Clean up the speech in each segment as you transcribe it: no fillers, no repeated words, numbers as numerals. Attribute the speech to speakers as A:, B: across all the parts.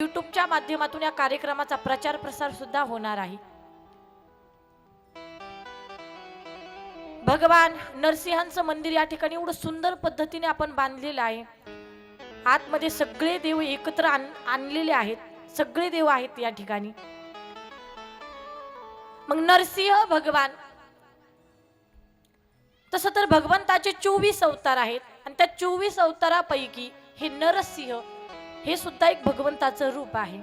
A: यूट्यूबच्या माध्यमातून या कार्यक्रमाचा प्रचार प्रसार सुद्धा होणार आहे। भगवान नरसिंहांचं मंदिर या ठिकाणी एवढं सुंदर पद्धतीने आपण बांधलेलं आहे। आतमध्ये सगळे देव एकत्र आणलेले आहेत, सगळे देव आहेत या ठिकाणी। मग नरसिंह भगवान, तसं तर भगवंताचे 24 अवतार आहेत आणि त्या 24 अवतारापैकी हे नरसिंह हे सुद्धा एक भगवंताचं रूप आहे।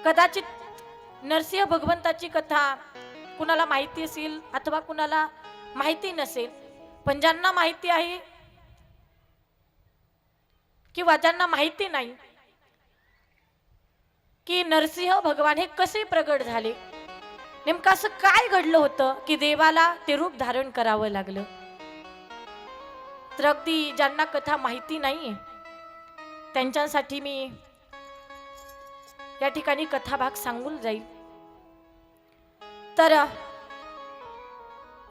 A: कदाचित नरसिंह भगवंताची कथा कुणाला माहिती असेल अथवा कुणाला माहिती नसेल, पण ज्यांना माहिती आहे किंवा ज्यांना माहिती नाही की नरसिंह भगवान हे कसे प्रगट झाले, नेमकं असं काय घडलं होतं की देवाला ते रूप धारण करावं लागलं, तर अगदी ज्यांना कथा माहिती नाहीये त्यांच्यासाठी मी या ठिकाणी कथाभाग सांगून जाईल। तर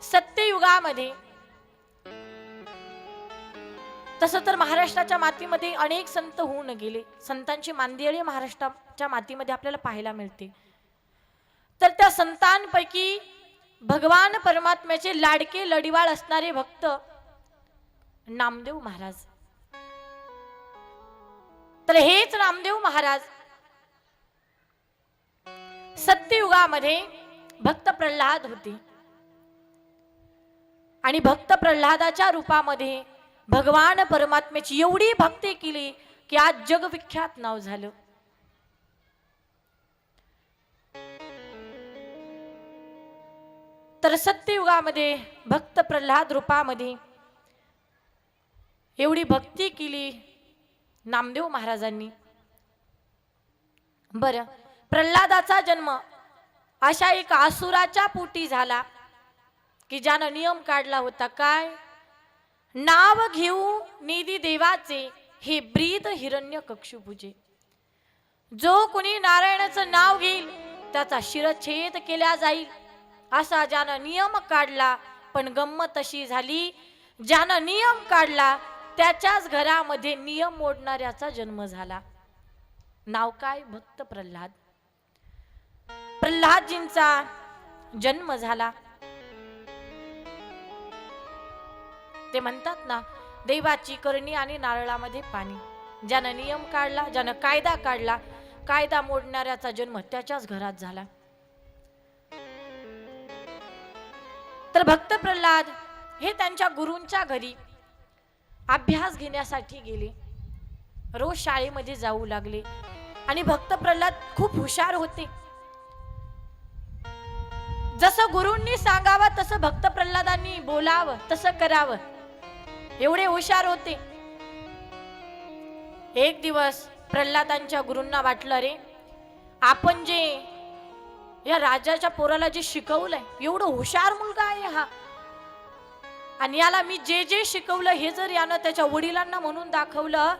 A: सत्ययुगामध्ये, तसं तर महाराष्ट्राच्या मातीमध्ये अनेक संत होऊन गेले, संतांची मांदियाळी महाराष्ट्राच्या मातीमध्ये आपल्याला पाहायला मिळते। तर त्या संतांपैकी भगवान परमात्म्याचे लाडके लढीवाळ असणारे भक्त नामदेव महाराज, तर हेच नामदेव महाराज सत्ययुगामध्ये भक्त प्रल्हाद होते आणि भक्त प्रल्हादाच्या रूपामध्ये भगवान परमात्म्याची एवढी भक्ती केली की आज जगविख्यात नाव झालं। तर सत्ययुगामध्ये भक्त प्रल्हाद रूपामध्ये एवढी भक्ती केली नामदेव महाराजांनी। बरं, प्रल्हादाचा जन्म अशा एक असुराच्या पोटी झाला की ज्यानं नियम काढला होता, काय? नाव घेऊ निधी देवाचे, हे ब्रीद हिरण्यकशिपूचे। जो कोणी नारायणाचं नाव घेईल त्याचा शिरच्छेद केला जाईल, असा ज्यानं नियम काढला। पण गंमत अशी झाली, ज्यानं नियम काढला त्याच्याच घरामध्ये नियम मोडणाऱ्याचा जन्म झाला। नाव काय? भक्त प्रल्हाद। प्रल्हादजींचा जन्म झाला। ते म्हणतात ना, देवाची करणी आणि नारळामध्ये पाणी। ज्यानं नियम काढला, ज्यानं कायदा काढला, कायदा मोडणाऱ्याचा जन्म त्याच्याच घरात झाला। तर भक्त प्रल्हाद हे त्यांच्या गुरूंच्या घरी अभ्यास घेण्यासाठी गेले, रोज शाळेमध्ये जाऊ लागले आणि भक्त प्रल्हाद खूप हुशार होते। जसं गुरूंनी सांगावं तसं भक्त प्रल्हादांनी बोलावं तसं करावं, एवढे हुशार होते। एक दिवस प्रल्हादांच्या गुरूंना वाटलं, रे आपण जे या राजाच्या पोराला जे शिकवलंय, एवढं हुशार मुलगा आहे हा, आणि याला मी जे जे शिकवलं हे जर यानं त्याच्या वडिलांना म्हणून दाखवलं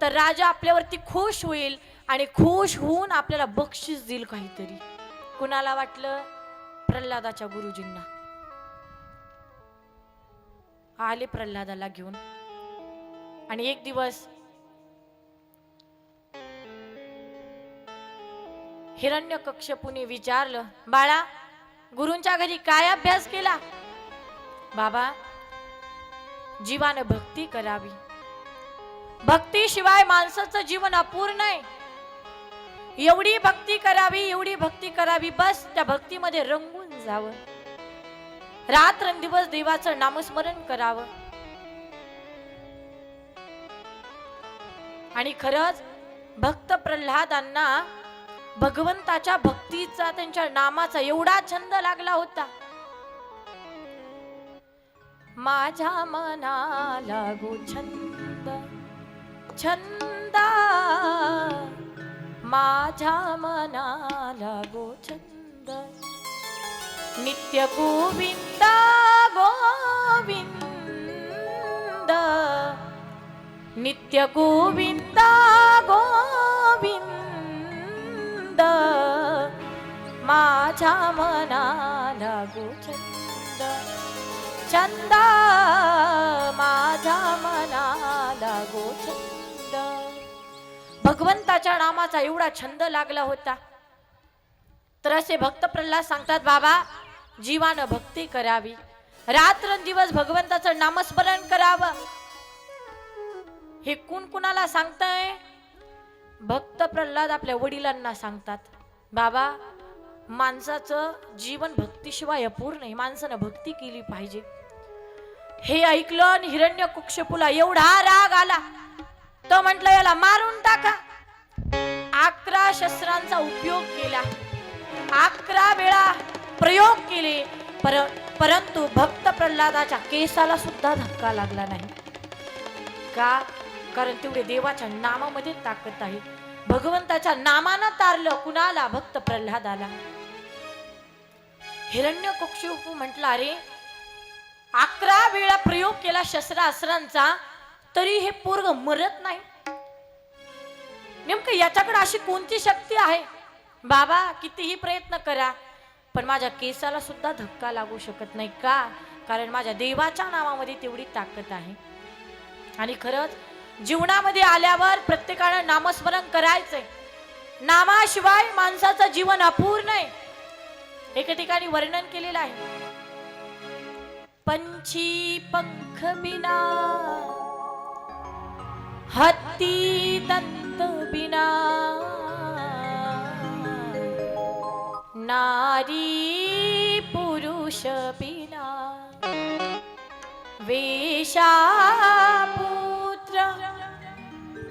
A: तर राजा आपल्यावरती खुश होईल आणि खुश होऊन आपल्याला बक्षीस देईल काहीतरी। कुणाला वाटलं? प्रल्हादाच्या गुरुजींना। आले प्रल्हादाला घेऊन आणि एक दिवस हिरण्यकशिपूने विचारलं, बाळा गुरूंच्या घरी काय अभ्यास केला? बाबा, जीवानं भक्ती करावी, भक्तीशिवाय माणसाचं जीवन अपूर्ण आहे। एवढी भक्ती करावी, एवढी भक्ती करावी, बस त्या भक्तीमध्ये रंगून जावं, रात्रंदिवस देवाचं नामस्मरण करावं। आणि खरंच भक्त प्रल्हादांना भगवंताच्या भक्तीचा, त्यांच्या नामाचा एवढा छंद लागला होता। माझ्या मनाला लागो छंद, छंद माझ्या मनाला लागो छंद, नित्य गोविंद गोविंद, नित्य गोविंद गोविंद, माझ्या मनाला लागो छंद, छंद माझ्या मनाला लागो छंद। भगवान भगवंताच्या नामाचा एवढा छंद लागला होता. तर असे भक्त प्रल्हाद सांगतात, बाबा जीवानं भक्ती करावी, रात्रंदिवस भगवंताचं नामस्मरण करावं. हे कुणाला सांगताय? भक्त प्रल्हाद आपल्या वडिलांना सांगतात, बाबा माणसाचं जीवन भक्तीशिवाय अपूर्ण आहे, माणसानं भक्ती केली पाहिजे. हे ऐकलं आणि हिरण्यकश्यपूला एवढा राग आला, तो म्हटलं याला मारून टाका. 11 शस्त्रांचा उपयोग केला, 11 वेळा प्रयोग केले, परंतु भक्त प्रल्हादाच्या केसाला सुद्धा धक्का लागला नाही. का? कारण तेवढे देवाच्या नामामध्ये ताकद आहे. भगवंताच्या नामानं तारलं कुणाला? भक्त प्रल्हादाला. हिरण्यकश्यपू म्हटला, अरे 11 वेळा प्रयोग केला शस्त्रास्त्रांचा, तरी हे पोरग मरत नाही. नेमकं याच्याकडे अशी कोणती शक्ती आहे? बाबा कितीही प्रयत्न करा, पण माझ्या केसाला सुद्धा धक्का लागू शकत नाही. का? कारण माझ्या देवाच्या नामामध्ये तेवढी ताकद आहे. आणि खरंच जीवनामध्ये आल्यावर प्रत्येकाने नामस्मरण करायचंय. नामाशिवाय माणसाचं जीवन अपूर्ण आहे. एका ठिकाणी वर्णन केलेलं आहे, पंछी पंख बिना, हत्ती दंत बिना, नारी पुरुष बिना, वेशा पुत्र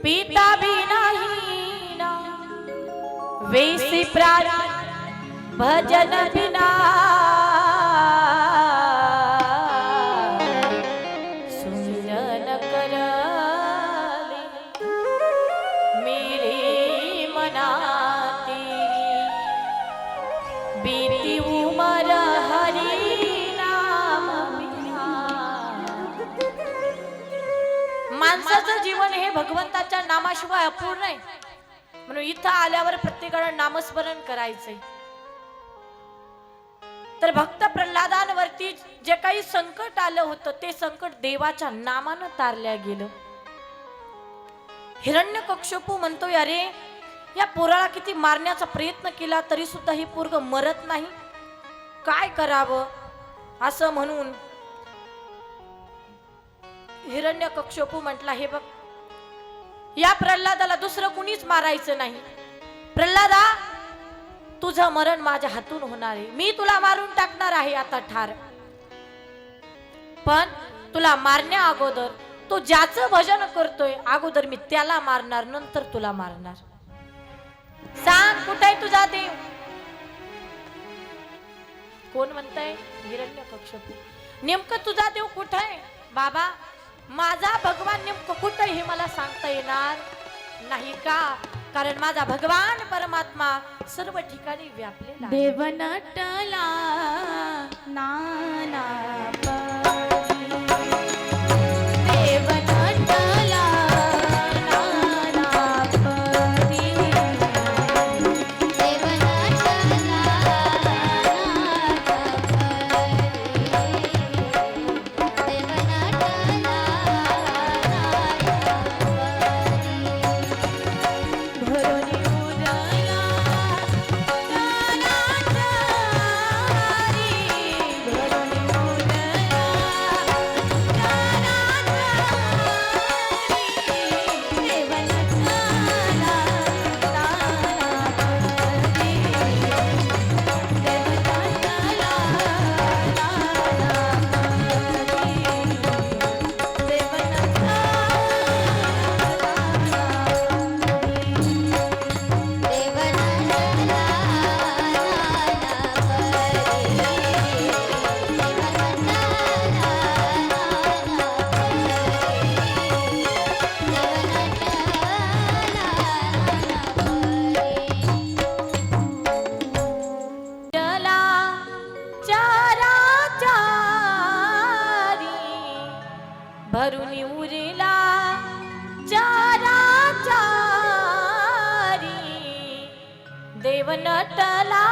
A: पिता बिना हीना, वेसी प्राणी भजन बिना, सुमिरन करले मेरे मना तेरी, बीती उमर हरी नाम बिना. माणसाचं जीवन हे भगवंताच्या नामाशिवाय अपूर्ण आहे. म्हणून इथं आल्यावर प्रत्येकाला नामस्मरण करायचंय. तर भक्त प्रल्हादांवरती जे काही संकट आलं होतं, ते संकट देवाच्या नामानं तारल्या गेलं. हिरण्यकश्यपू म्हणतोय, अरे या पोराला किती मारण्याचा प्रयत्न केला तरी सुद्धा हे पोरग मरत नाही, काय करावं? असं म्हणून हिरण्यकश्यपू म्हटला, हे बघ या प्रल्हादाला दुसरं कुणीच मारायचं नाही. प्रल्हादा तुझं मरण माझ्या हातून होणार आहे, मी तुला मारून टाकणार आहे आता ठार. पण तुला मारण्या अगोदर तो ज्याचं भजन करतोय अगोदर मी त्याला मारणार, नंतर तुला मारणार. सांग कुठे तुझा देव? कोण म्हणताय? हिरण्यकश्यपू. नेमकं तुझा देव कुठे आहे? बाबा माझा भगवान नेमकं कुठे हे मला सांगता येणार नाही. का? कारण माझा भगवान परमात्मा सर्व ठिकाणी व्यापलेला.
B: देव नटला नाना देव नटला नाना परी, देव नटला नाना परी, देव नटला
A: भरून उरला चाराचारी, देव नटला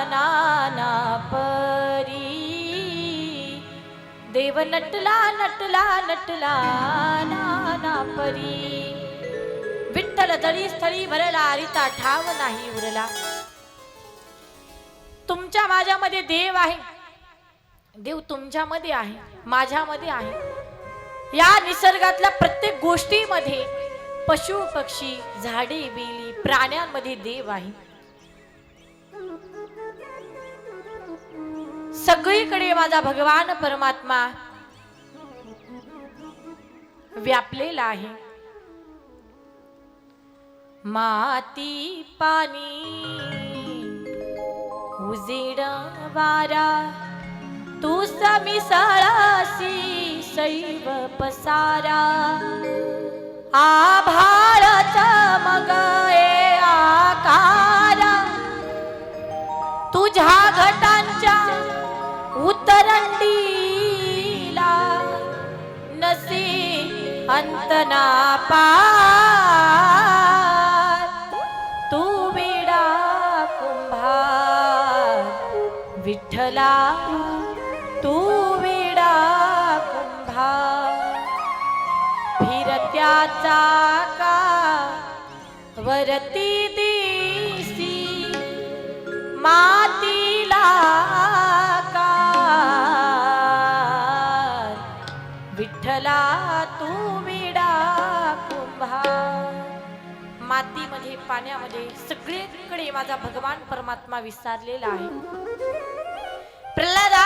A: नाना परी, देव नटला नटला नटला नाना परी. विठ्ठल विठ्ठल जळी स्थळी भरला रिता ठाव नाही उरला. तुमच्या माझ्यामध्ये देव आहे, देव तुमच्यामध्ये आहे, माझ्यामध्ये आहे. या निसर्गातल्या प्रत्येक गोष्टीमध्ये पशु पक्षी झाडे बेली प्राण्यांमध्ये देव आहे. सगळीकडे माझा भगवान परमात्मा व्यापलेला आहे. माती पाणी उजेड वारा तू मिसळासी शैव पसारा. आभाळच मग आकारा तुझ्या घटांच्या उतरंडीला नसे अंतना पार. तू वेडा कुंभार विठ्ठला तू वेडा कुंभार. फिरत्याचा का वरती दिसी मातीला कार. विठ्ठला तू विडा कुंभार. मातीमध्ये पाण्यामध्ये सगळीकडे माझा भगवान परमात्मा विसारलेला आहे. प्रल्हादा,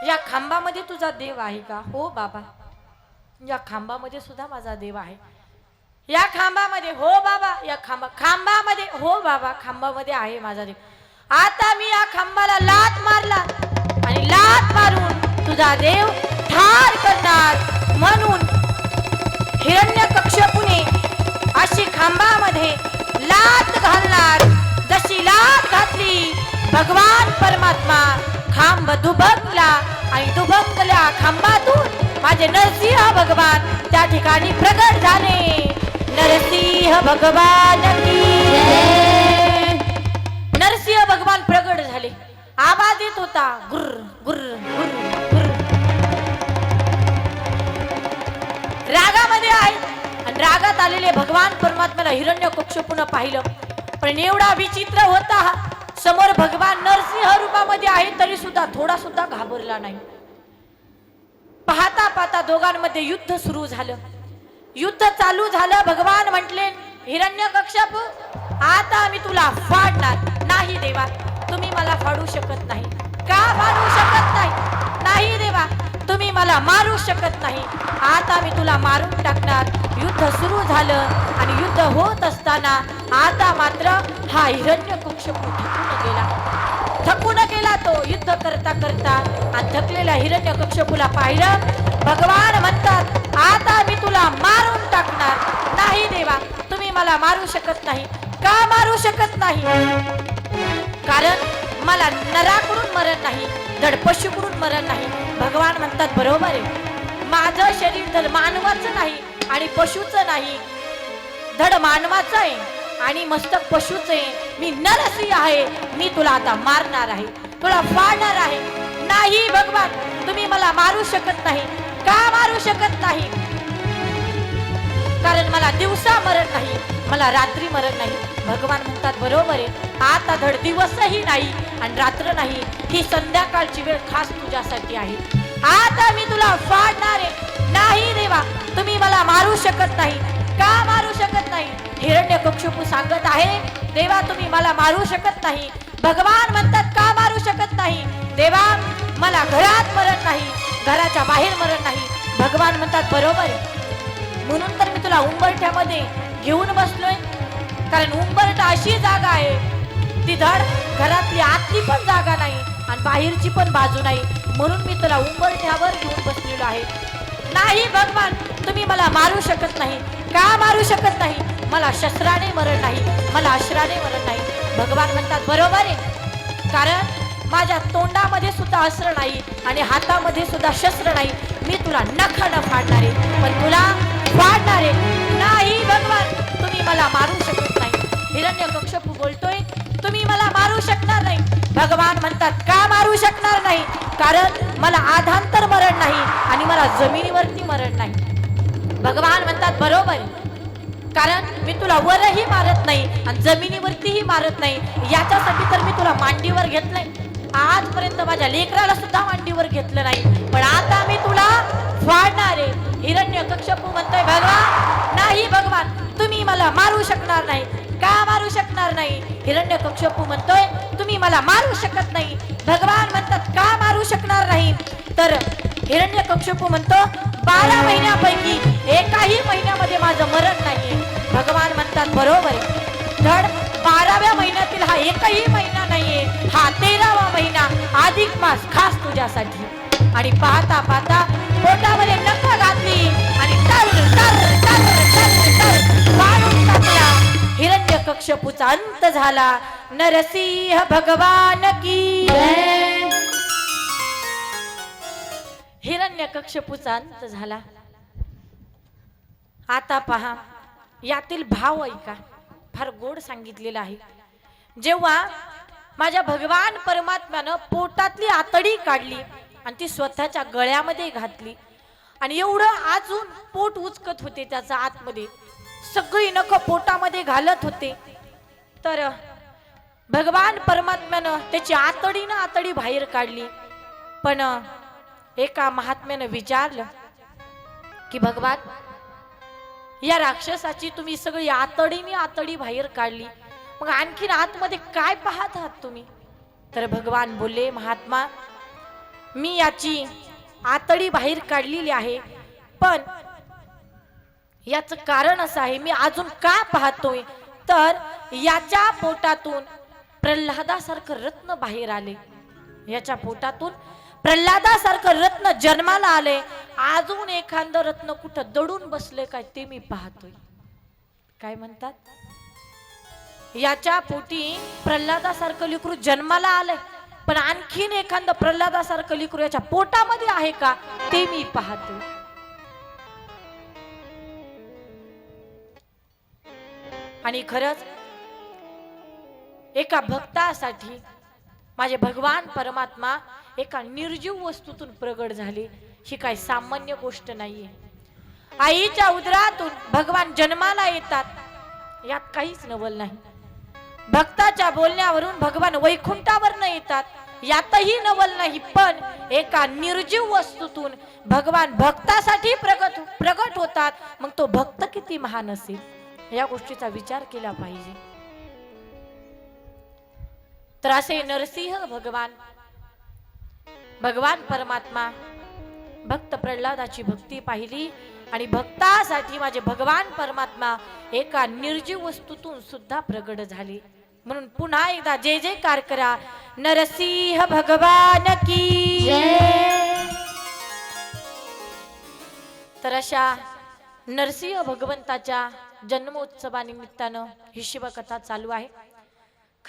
A: या खांबामध्ये तुझा देव आहे का? हो बाबा, या खांबामध्ये सुद्धा माझा देव आहे. या खांबामध्ये हो बाबा, या खांबामध्ये हो बाबा, खांबामध्ये आहे माझा देव. आता मी या खांबाला लात मारला आणि लात मारून तुझा देव ठार करणार. म्हणून हिरण्यकश्यपूने अशी खांबामध्ये लात घालणार. जशी लात घातली भगवान परमात्मा खांब दुभंगला आणि दुभंगल्या खांबातून माझे नरसिंह भगवान त्या ठिकाणी प्रगट झाले. नरसिंह भगवान की जय. नरसिंह भगवान प्रगट झाले. आवाज येत होता गुर्र गुर्र गुर्र गुर्र. रागामध्ये आहे आणि रागात आलेले भगवान परमात्म्याला हिरण्यकश्यपूने पाहिलं, पण एवढा विचित्र होता हा. समोर भगवान नरसिंह रूपामध्ये आहे तरी सुद्धा थोडा सुद्धा घाबरला नाही. पाहता पाहता दोघांमध्ये युद्ध सुरू झालं. युद्ध चालू झालं. भगवान म्हटले, हिरण्यकश्यपू आता मी तुला फाडणार. नाही देवा, तुम्ही मला फाडू शकत नाही. का फाडू शकत नाही? नाही देवा, तुम्ही मला मारू शकत नाही. आता मी तुला मारून टाकणार. युद्ध सुरू झालं आणि युद्ध होत असताना आता मात्र हा हिरण्यकश्यपू थकून गेला. तो युद्ध करता करता आणि थकलेल्या हिरण्यकश्यपूला पाहिलं. भगवान म्हणतात, आता मी तुला मारून टाकणार. नाही देवा, तुम्ही मला मारू शकत नाही. का मारू शकत नाही? कारण मला नराकडून मरण नाही, धड पशुकडून मरण नाही. भगवान म्हणतात, बरोबर आहे, माझं शरीर धड मानवाचं नाही आणि पशुचं नाही, धड मानवाचं आहे आणि मस्तक पशुचं आहे. मी नरसिंह आहे. मी तुला आता मारणार आहे, तुला फाडणार आहे. नाही भगवान, तुम्ही मला मारू शकत नाही. का मारू शकत नाही? कारण मला दिवसा मरण नाही, मला रात्री मरण नाही. भगवान म्हणतात, बरोबर आहे, आता धड दिवसही नाही आणि रात्र नाही. ही संध्याकाळची वेळ खास तुझ्यासाठी आहे. आता मी तुला फाडणार आहे. नाही देवा, तुम्ही मला मारू शकत नाही. का मारू शकत नाही? हिरण्यकश्यपू सांगत आहे, देवा तुम्ही मला मारू शकत नाही. भगवान म्हणतात, का मारू शकत नाही? देवा, मला घरात मरण नाही, घराच्या बाहेर मरण नाही. भगवान म्हणतात, बरोबर आहे, म्हणून तर मी तुला उंबरठ्यामध्ये घेऊन बसलोय. कारण उंबरठा अशी जागा आहे, ती धड घरातली आतली पण जागा नाही आणि बाहेरची पण बाजू नाही. म्हणून मी तुला उंबरठ्यावर घेऊन बसलेलो आहे. नाही भगवान, तुम्ही मला मारू शकत नाही. का मारू शकत नाही? मला शस्त्राने मरण नाही, मला अश्राने मरण नाही. भगवान म्हणतात, बरोबर आहे, कारण माझ्या तोंडामध्ये सुद्धा अस्त्र नाही आणि हातामध्ये सुद्धा शस्त्र नाही. मी तुला नखानं फाडणार आहे, पण तुला फाडणार आहे. नाही भगवान, तुम्ही मला मारू शकत नाही. हिरण्यकश्यपू बोलतोय, तुम्ही मला मारू शकणार नाही. भगवान म्हणतात, का मारू शकणार नाही? कारण मला आधांतर मरण नाही आणि मला जमिनीवरती मरण नाही. भगवान म्हणतात, बरोबर आहे, कारण मी तुला वरही मारत नाही आणि जमिनीवरतीही मारत नाही, याच्यासाठी तर मी तुला मांडीवर घेतलंय. आजपर्यंत माझ्या लेकराला सुद्धा मांडीवर घेतलं नाही, पण आता मी तुला फाडणार आहे. हिरण्यकश्यपू म्हणतोय भगवान नाही, भगवान तुम्ही मला मारू शकणार नाही. का मारू शकणार नाही? हिरण्यकश्यपू म्हणतोय तुम्ही मला मारू शकत नाही. भगवान म्हणतात का मारू शकणार नाही? तर हिरण्यकश्यपू म्हणतो 12 महिन्यापैकी एकाही महिन्यामध्ये माझं मरण नाहीये. भगवान म्हणतात बरोबर आहे, धड 12व्या महिन्यातील हा एकही महिना नाहीये, हा 13वा महिना अधिक मास खास तुझ्यासाठी. आणि पाहता पाहता पोटामध्ये नख घातली आणि टर टर टर टर टर पाडून टाकला. हिरण्यकश्यपूचा अंत झाला. नरसिंह भगवान की जय. हिरण्यकश्यपूचा अंत झाला. आता पहा यातील भाव ऐका, फार गोड सांगितलेला आहे. जेव्हा माझ्या भगवान परमात्म्यानं पोटातली आतडी काढली आणि ती स्वतःच्या गळ्यामध्ये घातली आणि एवढं अजून पोट उचकत होते त्याचा आतमध्ये, सगळी नख पोटामध्ये घालत होते, तर भगवान परमात्म्यानं त्याची आतडी बाहेर काढली. पण एका महात्म्यानं विचारलं की भगवान या राक्षसाची तुम्ही सगळी आतडी बाहेर काढली, मग आणखीन आतमध्ये काय पाहत आहात तुम्ही? तर भगवान बोलले महात्मा मी याची आतडी बाहेर काढलेली आहे, पण याच कारण असं आहे मी अजून का पाहतोय, तर याच्या पोटातून प्रल्हादासारखं रत्न बाहेर आले. याच्या पोटातून प्रल्हादासारखं रत्न जन्माला आले. अजून एखादं रत्न कुठं दडून बसले काय ते मी पाहतोय. काय म्हणतात? याच्या पोटी प्रल्हादासारखं लेकरू जन्माला आलंय, पण आणखीन एखादं प्रल्हादासारखं लेकरू याच्या पोटामध्ये आहे का ते मी पाहतोय. आणि खरंच एका भक्तासाठी माझे भगवान परमात्मा एका निर्जीव वस्तूतून प्रगट झाले. ही काय सामान्य गोष्ट नाहीये. आईच्या उदरातून भगवान जन्माला येतात, यात काहीच नवल नाही. भक्ताच्या बोलण्यावरून भगवान वैकुंठावर न येतात, यातही नवल नाही. पण एका निर्जीव वस्तूतून भगवान भक्तासाठी प्रगट होतात, मग तो भक्त किती महान असेल, या गोष्टीचा विचार केला पाहिजे. तर असे नरसिंह भगवान परमात्मा भक्त प्रल्हादाची भक्ती पाहिली आणि भक्तासाठी माझे भगवान परमात्मा एका निर्जीव वस्तूतून सुद्धा प्रगट झाले. म्हणून पुन्हा एकदा जय जयकार करा, नरसिंह भगवान की जय. तर अशा नरसिंह भगवंताच्या जन्मोत्सवानिमित्तानं ही शिवकथा चालू आहे.